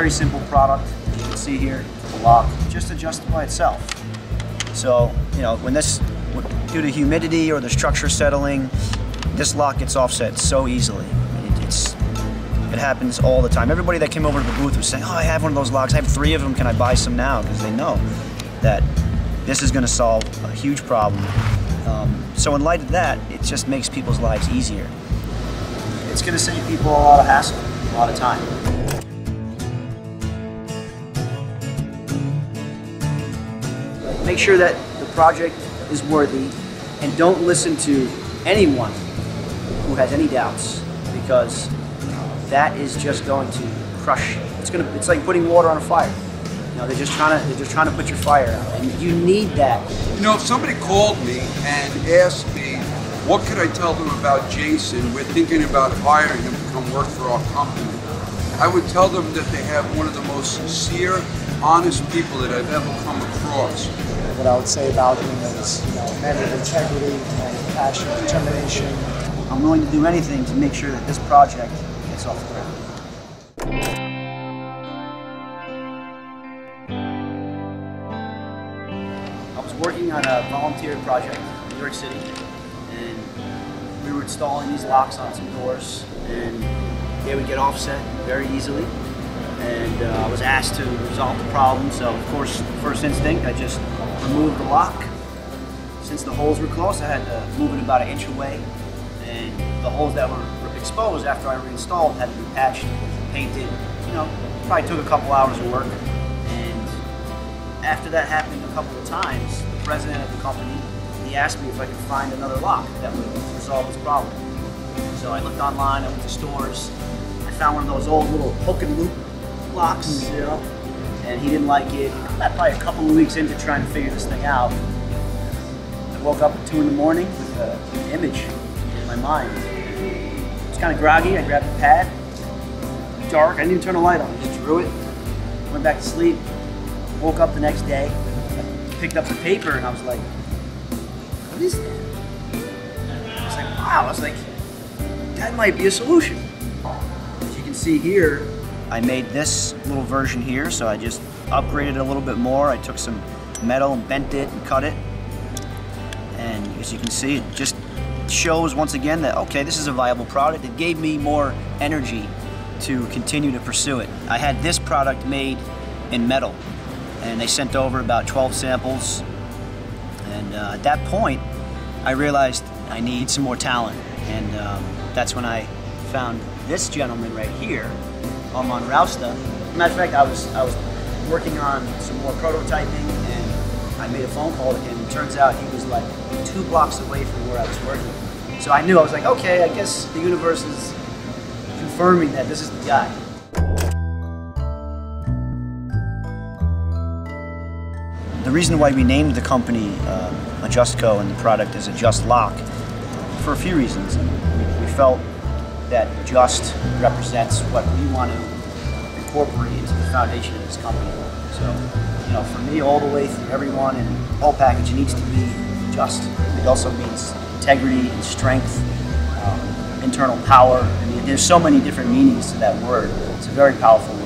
very simple product. As you can see here, the lock just adjusts by itself. So, you know, when this, due to humidity or the structure settling, this lock gets offset so easily. It happens all the time. Everybody that came over to the booth was saying, oh, I have one of those locks. I have 3 of them. Can I buy some now? Because they know that this is going to solve a huge problem. So in light of that, it just makes people's lives easier. It's going to save people a lot of hassle, a lot of time. Make sure that the project is worthy, and don't listen to anyone who has any doubts, because that is just going to crush. It's like putting water on a fire. You know, they're just trying to put your fire out, and you need that. You know, if somebody called me and asked me, what could I tell them about Jason? We're thinking about hiring him to come work for our company. I would tell them that they have one of the most sincere, honest people that I've ever come across. What I would say about him is, you know, a man of integrity, passion, determination. I'm willing to do anything to make sure that this project gets off the ground. I was working on a volunteer project in New York City, and we were installing these locks on some doors, and they would get offset very easily. And I was asked to resolve the problem, so of course, first instinct, I just removed the lock. Since the holes were close, I had to move it about 1 inch away, and the holes that were exposed after I reinstalled had to be patched, painted. You know, probably took a couple hours of work. And after that happened a couple of times, the president of the company, he asked me if I could find another lock that would resolve this problem. So I looked online, I went to stores, I found one of those old little hook and loop locks, you know, and he didn't like it. Probably a couple of weeks into trying to figure this thing out, I woke up at 2 in the morning with an image in my mind. It was kind of groggy. I grabbed the pad, dark, I didn't even turn the light on, I just drew it, went back to sleep, woke up the next day, I picked up the paper and I was like, what is that? I was like, wow, I was like, that might be a solution. As you can see here, I made this little version here, so I just upgraded it a little bit more. I took some metal and bent it and cut it. And as you can see, it just shows once again that, okay, this is a viable product. It gave me more energy to continue to pursue it. I had this product made in metal, and they sent over about 12 samples. And at that point, I realized I need some more talent. And that's when I found this gentleman right here, Armand Rausta. Matter of fact, I was working on some more prototyping, and I made a phone call to him. It turns out he was like 2 blocks away from where I was working. So I knew, I was like, okay, I guess the universe is confirming that this is the guy. The reason why we named the company Ajustco and the product as AjustLock, for a few reasons. We felt that Just represents what we want to incorporate into the foundation of this company. So, you know, for me, all the way through everyone and the whole package needs to be just. It also means integrity and strength, internal power. I mean, there's so many different meanings to that word. It's a very powerful word.